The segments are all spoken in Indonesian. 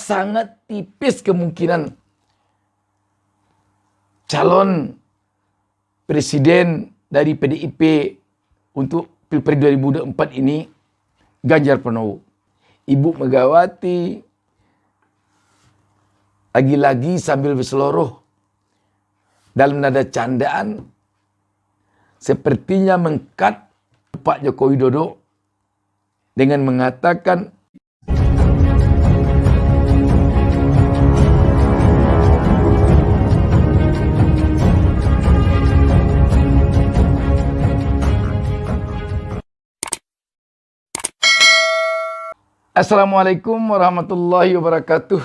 sangat tipis kemungkinan calon presiden dari PDIP untuk Pilpres 2024 ini Ganjar Pranowo. Ibu Megawati lagi-lagi sambil berseloroh dalam nada candaan sepertinya mengkat Pak Joko Widodo dengan mengatakan Assalamualaikum warahmatullahi wabarakatuh.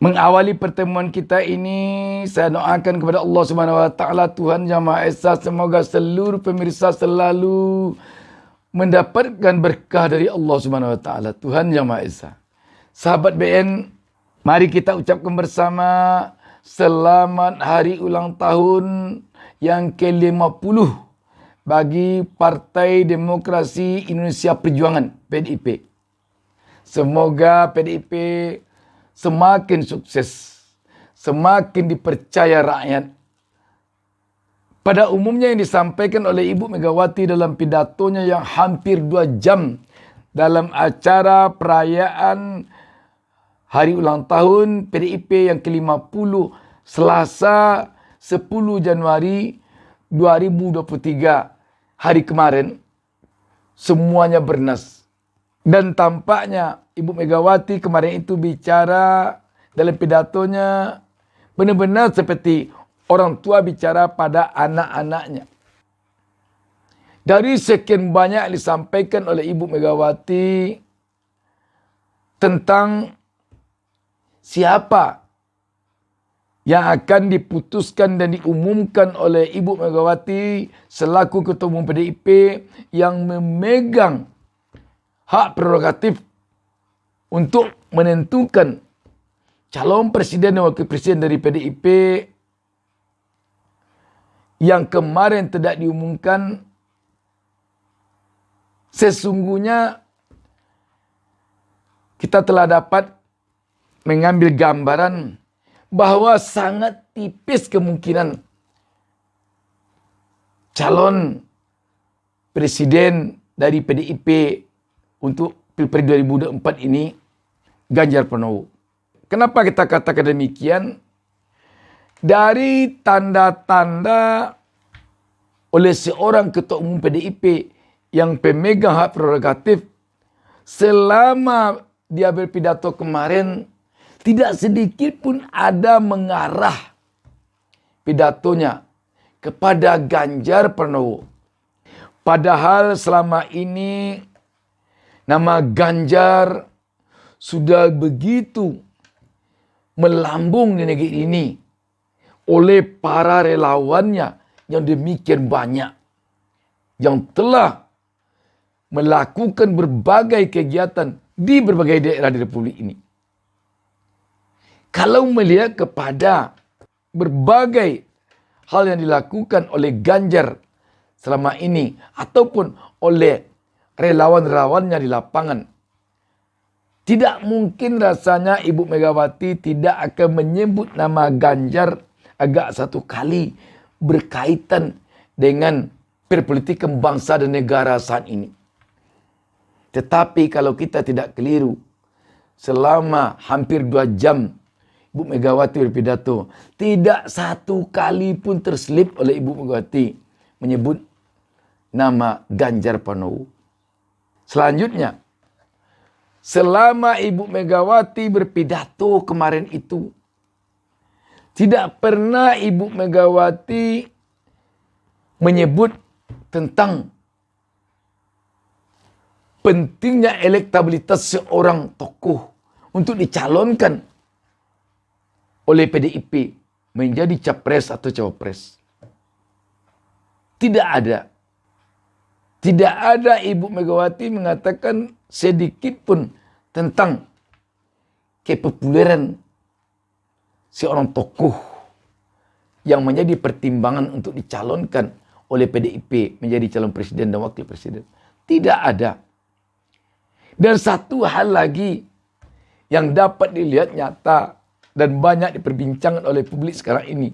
Mengawali pertemuan kita ini, saya doakan kepada Allah Subhanahu wa taala, Tuhan Yang Maha Esa, semoga seluruh pemirsa selalu mendapatkan berkah dari Allah Subhanahu wa taala, Tuhan Yang Maha Esa. Sahabat BN, mari kita ucapkan bersama selamat hari ulang tahun yang ke-50 bagi Partai Demokrasi Indonesia Perjuangan, PDIP. Semoga PDIP semakin sukses, semakin dipercaya rakyat. Pada umumnya yang disampaikan oleh Ibu Megawati dalam pidatonya yang hampir 2 jam dalam acara perayaan hari ulang tahun PDIP yang ke-50 Selasa 10 Januari 2023 hari kemarin, semuanya bernas. Dan tampaknya Ibu Megawati kemarin itu bicara dalam pidatonya benar-benar seperti orang tua bicara pada anak-anaknya. Dari sekian banyak yang disampaikan oleh Ibu Megawati tentang siapa yang akan diputuskan dan diumumkan oleh Ibu Megawati selaku Ketua Umum PDIP yang memegang hak prerogatif untuk menentukan calon presiden dan wakil presiden dari PDIP yang kemarin tidak diumumkan. Sesungguhnya kita telah dapat mengambil gambaran bahwa sangat tipis kemungkinan calon presiden dari PDIP untuk Pilpres 2024 ini Ganjar Pranowo. Kenapa kita katakan demikian? Dari tanda-tanda oleh seorang Ketua Umum PDIP yang pemegang hak prerogatif, selama dia berpidato kemarin, tidak sedikit pun ada mengarah pidatonya kepada Ganjar Pranowo. Padahal selama ini nama Ganjar sudah begitu melambung di negeri ini oleh para relawannya yang demikian banyak, yang telah melakukan berbagai kegiatan di berbagai daerah di Republik ini. Kalau melihat kepada berbagai hal yang dilakukan oleh Ganjar selama ini ataupun oleh relawan-relawannya di lapangan, tidak mungkin rasanya Ibu Megawati tidak akan menyebut nama Ganjar agak satu kali berkaitan dengan perpolitikan bangsa dan negara saat ini. Tetapi kalau kita tidak keliru, selama hampir 2 jam Ibu Megawati berpidato, tidak satu kali pun terselip oleh Ibu Megawati menyebut nama Ganjar Pranowo. Selanjutnya, selama Ibu Megawati berpidato kemarin itu, tidak pernah Ibu Megawati menyebut tentang pentingnya elektabilitas seorang tokoh untuk dicalonkan oleh PDIP menjadi capres atau cawapres. Tidak ada. Tidak ada Ibu Megawati mengatakan sedikit pun tentang kepopuleran seorang tokoh yang menjadi pertimbangan untuk dicalonkan oleh PDIP menjadi calon presiden dan wakil presiden. Tidak ada. Dan satu hal lagi yang dapat dilihat nyata dan banyak diperbincangkan oleh publik sekarang ini.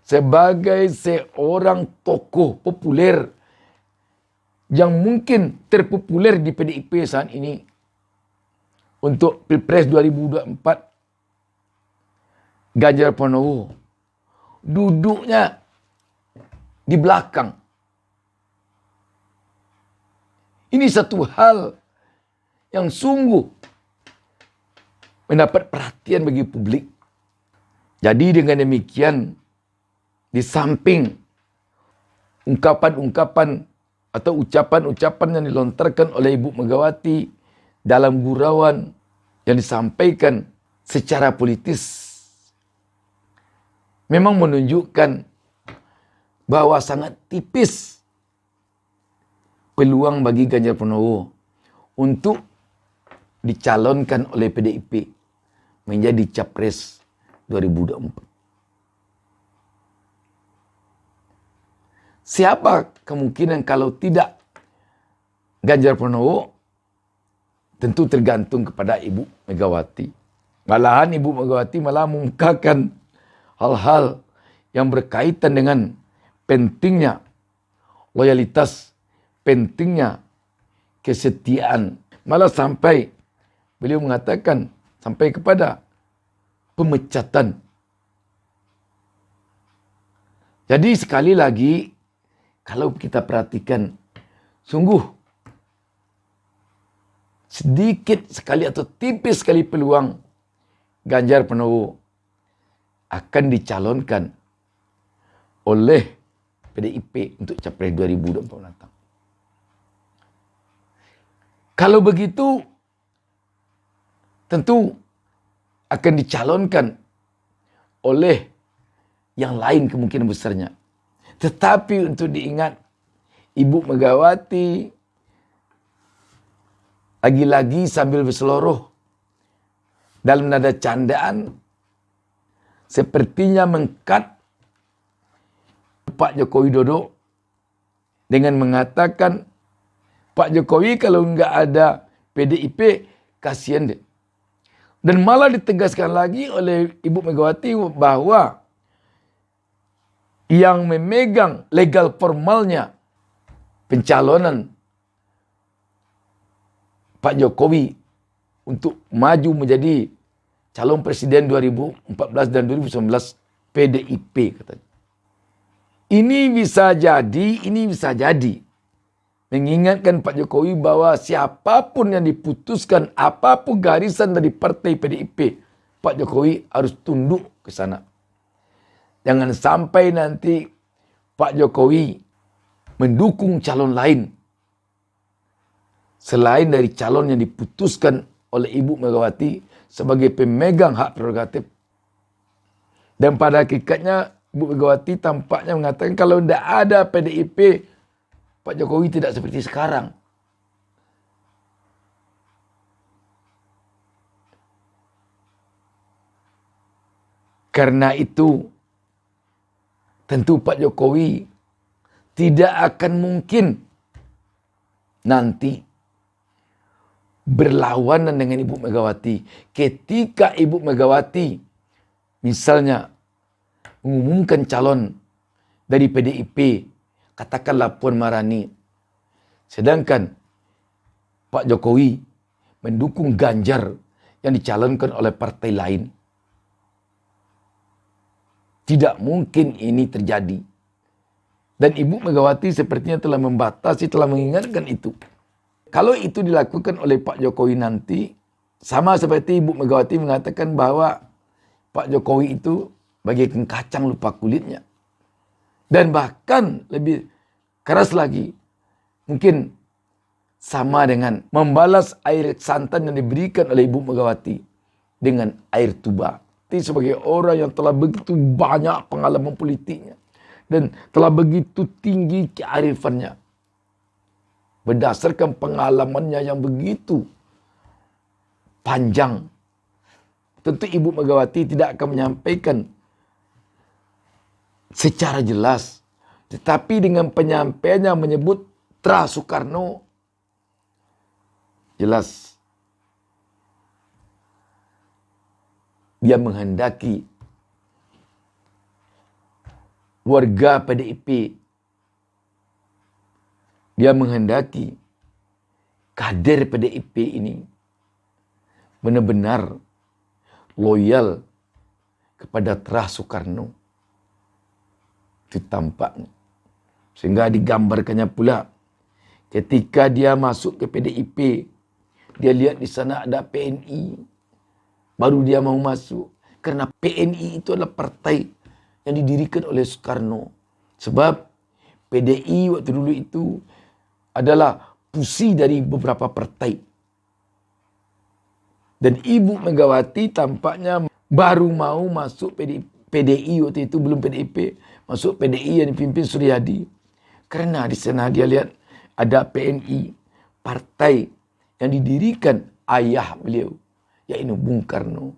Sebagai seorang tokoh populer yang mungkin terpopuler di PDIP saat ini untuk Pilpres 2024, Ganjar Pranowo duduknya di belakang. Ini satu hal yang sungguh mendapat perhatian bagi publik. Jadi dengan demikian, di samping ungkapan-ungkapan atau ucapan-ucapan yang dilontarkan oleh Ibu Megawati dalam gurauan yang disampaikan secara politis, memang menunjukkan bahwa sangat tipis peluang bagi Ganjar Pranowo untuk dicalonkan oleh PDIP menjadi Capres 2024. Siapa kemungkinan kalau tidak Ganjar Pranowo? Tentu tergantung kepada Ibu Megawati. Malahan Ibu Megawati malah mengungkapkan hal-hal yang berkaitan dengan pentingnya loyalitas, pentingnya kesetiaan. Malah sampai beliau mengatakan sampai kepada pemecatan. Jadi sekali lagi, kalau kita perhatikan, sungguh sedikit sekali atau tipis sekali peluang Ganjar Pranowo akan dicalonkan oleh PDIP untuk Capres 2024 mendatang. Kalau begitu, tentu akan dicalonkan oleh yang lain kemungkinan besarnya. Tetapi untuk diingat, Ibu Megawati lagi-lagi sambil berseloroh dalam nada candaan, sepertinya mengkat Pak Joko Widodo dengan mengatakan, Pak Jokowi kalau nggak ada PDIP, kasihan deh. Dan malah ditegaskan lagi oleh Ibu Megawati bahwa yang memegang legal formalnya pencalonan Pak Jokowi untuk maju menjadi calon presiden 2014 dan 2019 PDIP katanya. Ini bisa jadi mengingatkan Pak Jokowi bahwa siapapun yang diputuskan, apapun garisan dari partai PDIP, Pak Jokowi harus tunduk ke sana. Jangan sampai nanti Pak Jokowi mendukung calon lain selain dari calon yang diputuskan oleh Ibu Megawati sebagai pemegang hak prerogatif. Dan pada hakikatnya Ibu Megawati tampaknya mengatakan kalau tidak ada PDIP, Pak Jokowi tidak seperti sekarang. Karena itu, tentu Pak Jokowi tidak akan mungkin nanti berlawanan dengan Ibu Megawati. Ketika Ibu Megawati misalnya mengumumkan calon dari PDIP, katakanlah Puan Maharani, sedangkan Pak Jokowi mendukung Ganjar yang dicalonkan oleh partai lain. Tidak mungkin ini terjadi. Dan Ibu Megawati sepertinya telah membatasi, telah mengingatkan itu. Kalau itu dilakukan oleh Pak Jokowi nanti, sama seperti Ibu Megawati mengatakan bahwa Pak Jokowi itu bagaikan kacang lupa kulitnya. Dan bahkan lebih keras lagi, mungkin sama dengan membalas air santan yang diberikan oleh Ibu Megawati dengan air tuba. Sebagai orang yang telah begitu banyak pengalaman politiknya dan telah begitu tinggi kearifannya, berdasarkan pengalamannya yang begitu panjang, tentu Ibu Megawati tidak akan menyampaikan secara jelas, tetapi dengan penyampaiannya menyebut Tra Soekarno, jelas dia menghendaki warga PDIP, dia menghendaki kader PDIP ini benar-benar loyal kepada Terah Soekarno. Itu tampaknya. Sehingga digambarkannya pula ketika dia masuk ke PDIP, dia lihat di sana ada PNI, baru dia mau masuk. Karena PNI itu adalah partai yang didirikan oleh Soekarno. Sebab PDI waktu dulu itu adalah fusi dari beberapa partai. Dan Ibu Megawati tampaknya baru mau masuk PDI waktu itu, belum PDIP, masuk PDI yang dipimpin Suryadi. Karena di sana dia lihat ada PNI, partai yang didirikan ayah beliau, yaitu Bung Karno.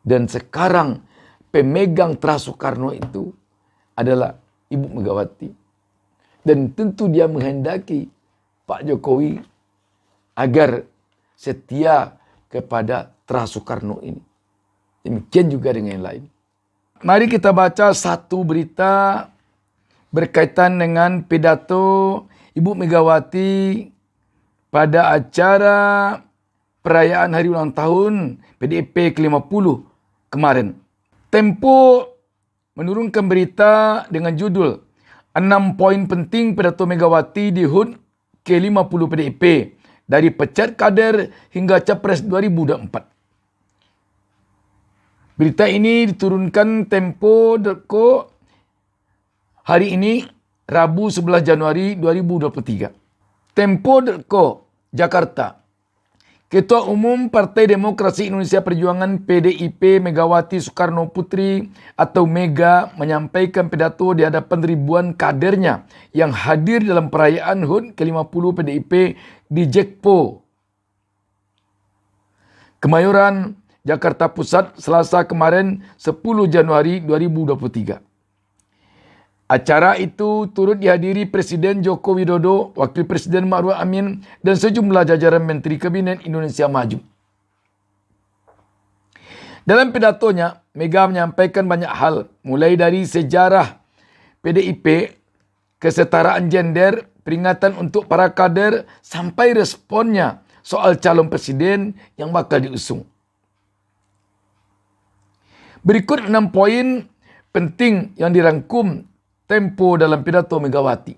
Dan sekarang pemegang Terah Soekarno itu adalah Ibu Megawati. Dan tentu dia menghendaki Pak Jokowi agar setia kepada Terah Soekarno ini. Demikian juga dengan yang lain. Mari kita baca satu berita berkaitan dengan pidato Ibu Megawati pada acara perayaan hari ulang tahun PDIP ke-50 kemarin. Tempo menurunkan berita dengan judul 6 poin penting pidato Megawati di HUT ke-50 PDIP dari pecat kader hingga Capres 2024. Berita ini diturunkan Tempo.co hari ini, Rabu 11 Januari 2023. Tempo.co, Jakarta. Ketua Umum Partai Demokrasi Indonesia Perjuangan PDIP Megawati Soekarno Putri atau Mega menyampaikan pidato di hadapan ribuan kadernya yang hadir dalam perayaan HUT ke-50 PDIP di Jekpo, Kemayoran, Jakarta Pusat, Selasa kemarin 10 Januari 2023. Acara itu turut dihadiri Presiden Joko Widodo, Wakil Presiden Ma'ruf Amin, dan sejumlah jajaran Menteri Kabinet Indonesia Maju. Dalam pidatonya, Mega menyampaikan banyak hal, mulai dari sejarah PDIP, kesetaraan gender, peringatan untuk para kader, sampai responnya soal calon presiden yang bakal diusung. Berikut 6 poin penting yang dirangkum Tempo dalam pidato Megawati.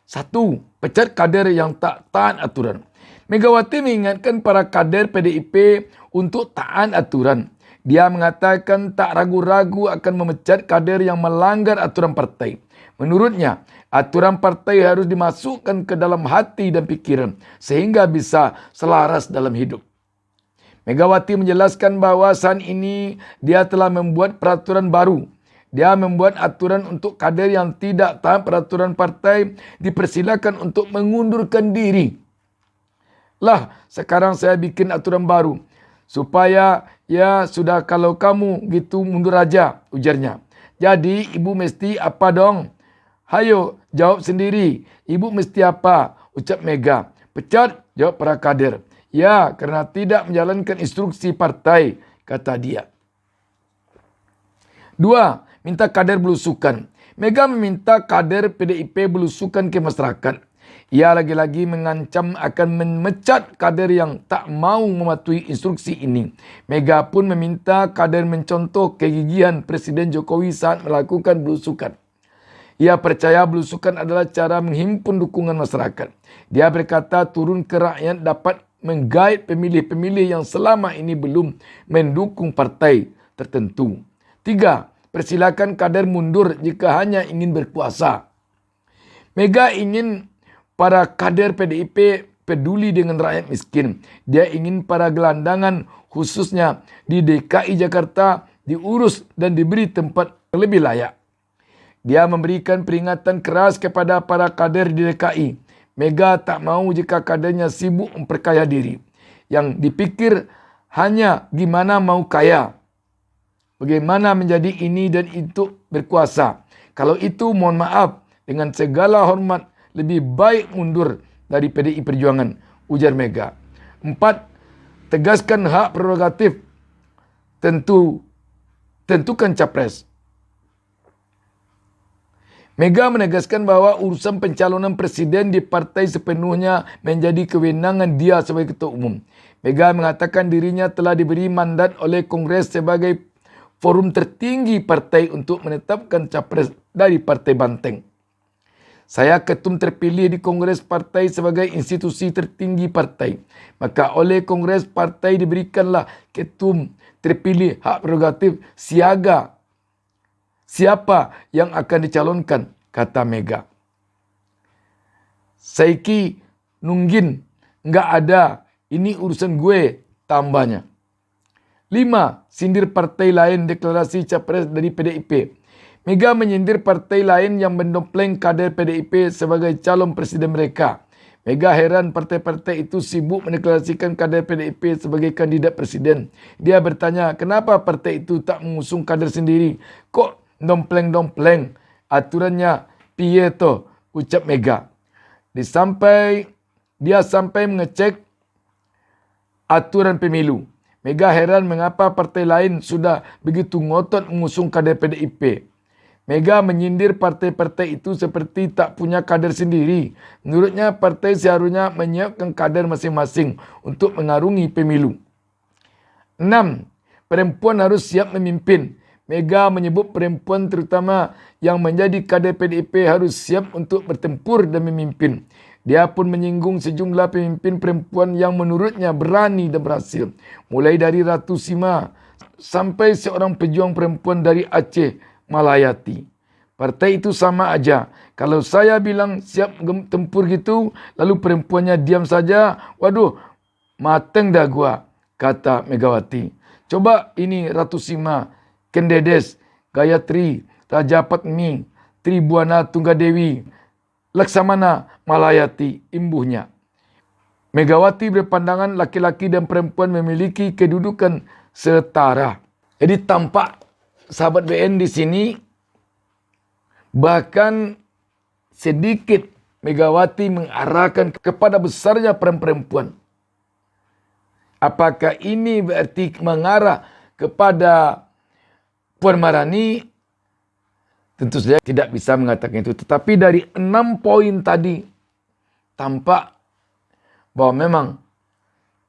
1. Pecat kader yang tak taat aturan. Megawati mengingatkan para kader PDIP untuk taat aturan. Dia mengatakan tak ragu-ragu akan memecat kader yang melanggar aturan partai. Menurutnya, aturan partai harus dimasukkan ke dalam hati dan pikiran sehingga bisa selaras dalam hidup. Megawati menjelaskan bahwa saat ini dia telah membuat peraturan baru. Dia membuat aturan untuk kader yang tidak taat peraturan partai dipersilakan untuk mengundurkan diri. Lah, sekarang saya bikin aturan baru. Supaya, ya sudah kalau kamu gitu mundur aja, ujarnya. Jadi, ibu mesti apa dong? Hayo, jawab sendiri. Ibu mesti apa? Ucap Mega. Pecat, jawab para kader. Ya, karena tidak menjalankan instruksi partai, kata dia. 2. Minta kader belusukan. Mega meminta kader PDIP belusukan ke masyarakat. Ia lagi-lagi mengancam akan memecat kader yang tak mau mematuhi instruksi ini. Mega pun meminta kader mencontoh kegigihan Presiden Jokowi saat melakukan belusukan. Ia percaya belusukan adalah cara menghimpun dukungan masyarakat. Dia berkata turun ke rakyat dapat menggait pemilih-pemilih yang selama ini belum mendukung partai tertentu. 3. Persilakan kader mundur jika hanya ingin berkuasa. Mega ingin para kader PDIP peduli dengan rakyat miskin. Dia ingin para gelandangan khususnya di DKI Jakarta diurus dan diberi tempat yang lebih layak. Dia memberikan peringatan keras kepada para kader di DKI. Mega tak mau jika kadernya sibuk memperkaya diri. Yang dipikir hanya gimana mau kaya. Bagaimana menjadi ini dan itu berkuasa. Kalau itu mohon maaf, dengan segala hormat lebih baik mundur dari PDI Perjuangan, ujar Mega. 4. Tegaskan hak prerogatif tentukan capres. Mega menegaskan bahwa urusan pencalonan presiden di partai sepenuhnya menjadi kewenangan dia sebagai ketua umum. Mega mengatakan dirinya telah diberi mandat oleh Kongres sebagai forum tertinggi partai untuk menetapkan capres dari Partai Banteng. Saya ketum terpilih di Kongres Partai sebagai institusi tertinggi partai. Maka oleh Kongres Partai diberikanlah ketum terpilih hak prerogatif siaga siapa yang akan dicalonkan, kata Mega. Saiki nunggin, nggak ada, ini urusan gue, tambahnya. 5. Sindir partai lain deklarasi capres dari PDIP. Mega menyindir partai lain yang mendompleng kader PDIP sebagai calon presiden mereka. Mega heran partai-partai itu sibuk mendeklarasikan kader PDIP sebagai kandidat presiden. Dia bertanya, kenapa partai itu tak mengusung kader sendiri? Kok dompleng-dompleng? Aturannya piye to, ucap Mega. Dia sampai mengecek aturan pemilu. Mega heran mengapa partai lain sudah begitu ngotot mengusung kader PDIP. Mega menyindir partai-partai itu seperti tak punya kader sendiri. Menurutnya partai seharusnya menyiapkan kader masing-masing untuk mengarungi pemilu. 6. Perempuan harus siap memimpin. Mega menyebut perempuan terutama yang menjadi kader PDIP harus siap untuk bertempur dan memimpin. Dia pun menyinggung sejumlah pemimpin perempuan yang menurutnya berani dan berhasil. Mulai dari Ratu Sima sampai seorang pejuang perempuan dari Aceh, Malayati. Partai itu sama aja. Kalau saya bilang siap tempur gitu, lalu perempuannya diam saja, waduh, mateng dah gua, kata Megawati. Coba ini Ratu Sima, Kendedes, Gayatri, Raja Patmi, Tribuana Tunggadewi, Laksamana Malayati, imbuhnya. Megawati berpandangan laki-laki dan perempuan memiliki kedudukan setara. Jadi tampak sahabat BN di sini bahkan sedikit Megawati mengarahkan kepada besarnya peran perempuan. Apakah ini berarti mengarah kepada Puan Maharani? Tentu saja tidak bisa mengatakan itu. Tetapi dari 6 poin tadi tampak bahwa memang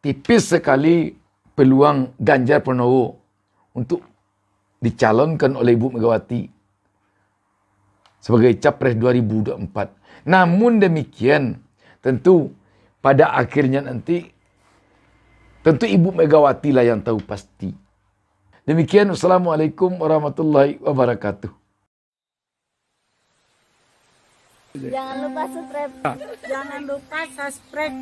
tipis sekali peluang Ganjar Pranowo untuk dicalonkan oleh Ibu Megawati sebagai capres 2024. Namun demikian, tentu pada akhirnya nanti tentu Ibu Megawati lah yang tahu pasti. Demikian, wassalamualaikum warahmatullahi wabarakatuh. Jangan lupa subscribe.